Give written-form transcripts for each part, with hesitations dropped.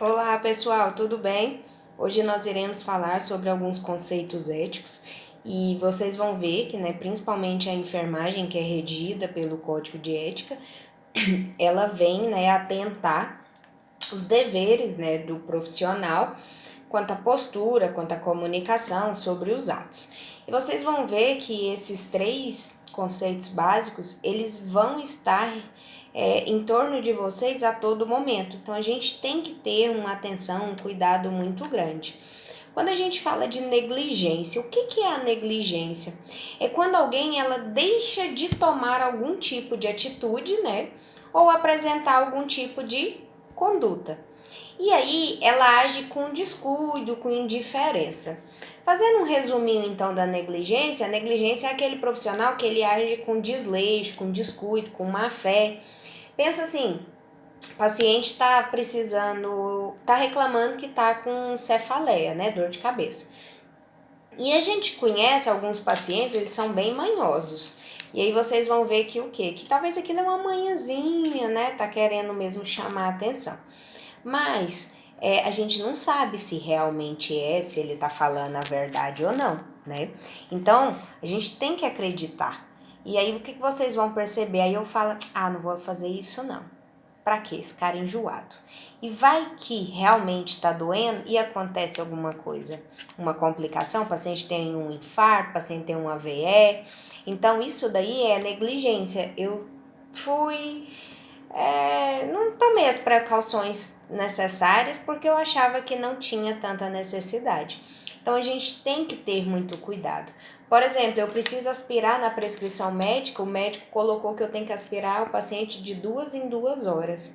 Olá pessoal, tudo bem? Hoje nós iremos falar sobre alguns conceitos éticos e vocês vão ver que, principalmente a enfermagem, que é regida pelo Código de Ética, ela vem, atentar os deveres, do profissional quanto à postura, quanto à comunicação sobre os atos. E vocês vão ver que esses três conceitos básicos, eles vão estar em torno de vocês a todo momento. Então a gente tem que ter uma atenção, um cuidado muito grande. Quando a gente fala de negligência, o que é a negligência? É quando alguém ela deixa de tomar algum tipo de atitude, ou apresentar algum tipo de conduta. E aí ela age com descuido, com indiferença. Fazendo um resuminho então da negligência, a negligência é aquele profissional que ele age com desleixo, com descuido, com má fé. Pensa assim, o paciente está precisando, está reclamando que está com cefaleia, dor de cabeça. E a gente conhece alguns pacientes, eles são bem manhosos. E aí vocês vão ver que o quê? Que talvez aquilo é uma manhãzinha, tá querendo mesmo chamar a atenção. Mas a gente não sabe se realmente se ele tá falando a verdade ou não, Então, a gente tem que acreditar. E aí, o que vocês vão perceber? Aí eu falo, não vou fazer isso não. Pra quê? Esse cara enjoado. E vai que realmente tá doendo e acontece alguma coisa, uma complicação, o paciente tem um infarto, o paciente tem um AVE. Então, isso daí é negligência. Eu não tomei as precauções necessárias porque eu achava que não tinha tanta necessidade. Então a gente tem que ter muito cuidado. Por exemplo, eu preciso aspirar na prescrição médica, o médico colocou que eu tenho que aspirar o paciente de 2 em 2 horas.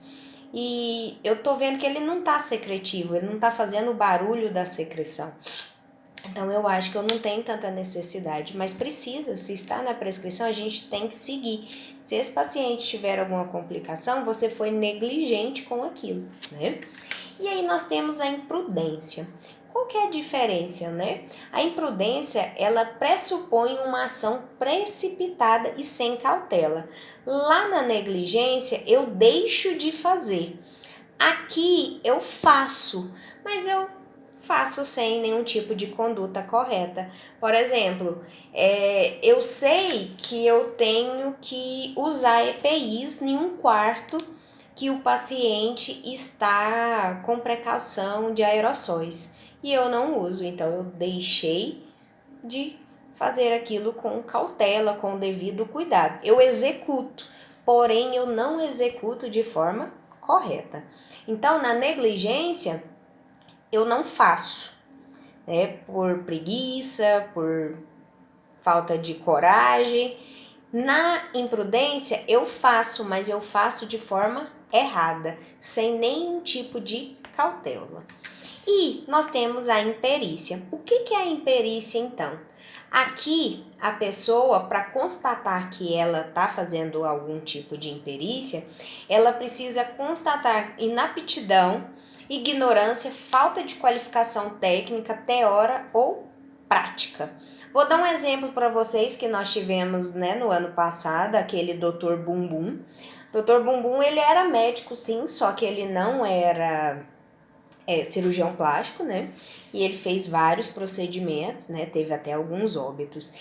E eu tô vendo que ele não tá secretivo, ele não tá fazendo o barulho da secreção. Então eu acho que eu não tenho tanta necessidade, mas precisa, se está na prescrição, a gente tem que seguir. Se esse paciente tiver alguma complicação, você foi negligente com aquilo, E aí nós temos a imprudência. Qual que é a diferença, A imprudência, ela pressupõe uma ação precipitada e sem cautela. Lá na negligência, eu deixo de fazer. Aqui eu faço, mas eu faço sem nenhum tipo de conduta correta. Por exemplo, eu sei que eu tenho que usar EPIs em um quarto que o paciente está com precaução de aerossóis e eu não uso, então eu deixei de fazer aquilo com cautela, com devido cuidado. Eu executo, porém eu não executo de forma correta. Então, na negligência, eu não faço, por preguiça, por falta de coragem. Na imprudência, eu faço, mas eu faço de forma errada, sem nenhum tipo de cautela. E nós temos a imperícia. O que é a imperícia, então? Aqui, a pessoa, para constatar que ela está fazendo algum tipo de imperícia, ela precisa constatar inaptidão, ignorância, falta de qualificação técnica, teórica ou prática. Vou dar um exemplo para vocês que nós tivemos, no ano passado, aquele Dr. Bumbum. Dr. Bumbum, ele era médico, sim, só que ele não era cirurgião plástico, E ele fez vários procedimentos, Teve até alguns óbitos.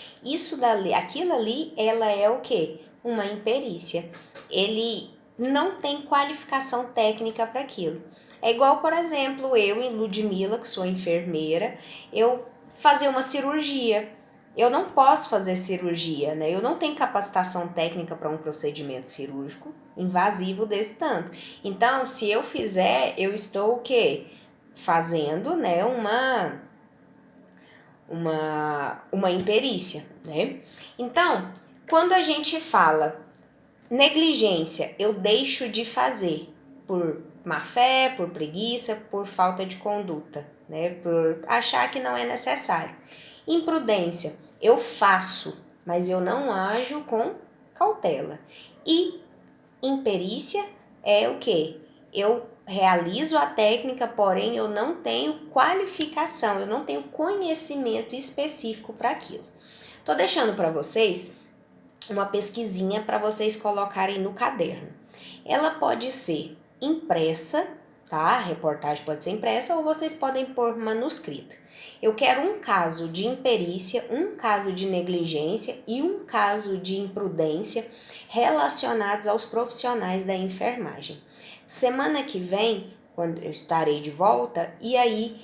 Aquilo ali, ela é o quê? Uma imperícia. Ele não tem qualificação técnica para aquilo. É igual, por exemplo, eu em Ludmilla, que sou enfermeira, eu fazer uma cirurgia. Eu não posso fazer cirurgia, Eu não tenho capacitação técnica para um procedimento cirúrgico invasivo desse tanto. Então, se eu fizer, eu estou o quê? Fazendo, uma imperícia, Então, quando a gente fala negligência, eu deixo de fazer por má fé, por preguiça, por falta de conduta, Por achar que não é necessário. Imprudência, eu faço, mas eu não ajo com cautela. E imperícia é o quê? Eu realizo a técnica, porém eu não tenho qualificação, eu não tenho conhecimento específico para aquilo. Tô deixando para vocês uma pesquisinha para vocês colocarem no caderno. Ela pode ser impressa tá? A reportagem pode ser impressa ou vocês podem pôr manuscrita. Eu quero um caso de imperícia, um caso de negligência e um caso de imprudência relacionados aos profissionais da enfermagem. Semana que vem, quando eu estarei de volta, e aí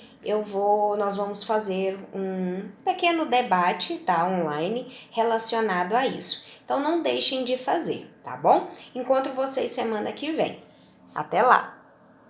nós vamos fazer um pequeno debate, tá, online, relacionado a isso. Então não deixem de fazer, tá bom? Encontro vocês semana que vem. Até lá!